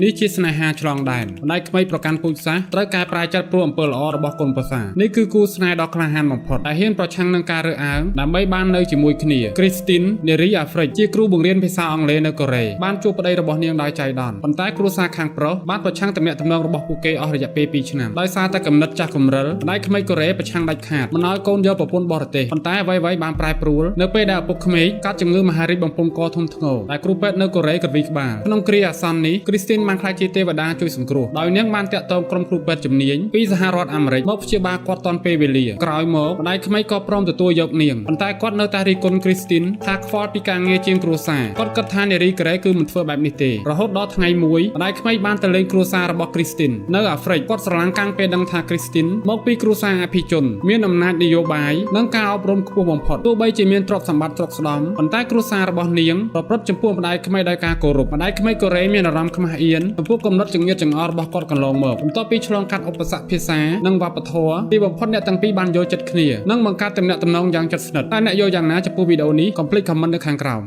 នេះជាស្នេហាឆ្លងដែនម្ដាយក្មេកប្រកាន់ពូជសាសន៍ត្រូវការប្រាយចិត្តព្រោះអំពើល្អរបស់កូនប្រសានេះគឺគូស្នេហ៍ដ៏ក្លាហានបំផុតដែលហ៊ានប្រឆាំងនឹងការរើសអើងដើម្បីបាននៅជាមួយគ្នាគ្រីស្ទីននេរីអាហ្វ្រិកជាគ្រូបង្រៀនភាសាអង់គ្លេសនៅកូរ៉េបានជួបប្តីរបស់នាងដោយចៃដន្យប៉ុន្តែគ្រួសារខាងប្រុសបានប្រឆាំងទំនាក់ទំនងរបស់ពួកគេអស់រយៈពេល2ឆ្នាំដោយសារតែគំនិតចាស់គំរិលម្ដាយក្មេកកូរ៉េប្រឆាំងដាច់ខាតមិនឲ្យកូនយកប្រពន្ធបរទេសប៉ុន្តែអ្វីៗបានប្រែប្រួលនៅពេលដែលឪពុកក្មេកកាត់ជំងឺមហារីកបំពង់កធ្ងន់ធ្ងរដែលគ្រូពេទ្យនៅកូរ៉េក៏វិក្បាលក្នុងគ្រាអាសន្ននេះគ្រីស្ទីនបានក្លាយជាទេវតាជួយសង្គ្រោះដោយនាងបានតាក់ទងក្រុមគ្រូពេទ្យជំនាញពីសហរដ្ឋអាមេរិកមកព្យាបាលគាត់ទាន់ពេលវេលាក្រោយមកម្ដាយក្មេកក៏ព្រមទទួលយកនាងប៉ុន្តែគាត់នៅតែរិះគន់គ្រីស្ទីនថាខ្វល់ពីការងារជាងគ្រួសារគាត់គិតថានារីកូរ៉េគឺមិនធ្វើបែបនេះទេរហូតដល់ថ្ងៃមួយម្ដាយក្មេកបានទៅលេងគ្រួសាររបស់គ្រីស្ទីននៅអាហ្វ្រិកគាត់ស្រឡាំងកាំងពេលដឹងថាគ្រីស្ទីនមកពីគ្រួសារអភិជនមានអំណាចនយោបាយនិងការអប់រំខ្ពស់បំផុតទោះបីជាមានទ្រព្យសម្បត្តិស្រុកស្ដំប៉ុន្តែគ្រួសាររបស់នាងប្រព្រឹត្តចំពោះម្ដាយក្មេកដោយការគោរពម្ដាយក្មេកកូរ៉េមានអារម្មណ៍ខ្មាស់អៀនចំពោះគំនិតចង្អៀតចង្អល់របស់គាត់កន្លងមកបន្ទាប់ពីឆ្លងកាត់ឧបសគ្គភាសានិងវប្បធម៌ទីបំផុតអ្នកទាំងពីរបានយល់ចិត្តគ្នានិងបង្កើតទំនាក់ទំនងយ៉ាងជិតស្និទ្ធតែអ្នកយល់យ៉ាងណាចំពោះវីដេអូនេះកុំភ្លេចខមមិននៅខាងក្រោម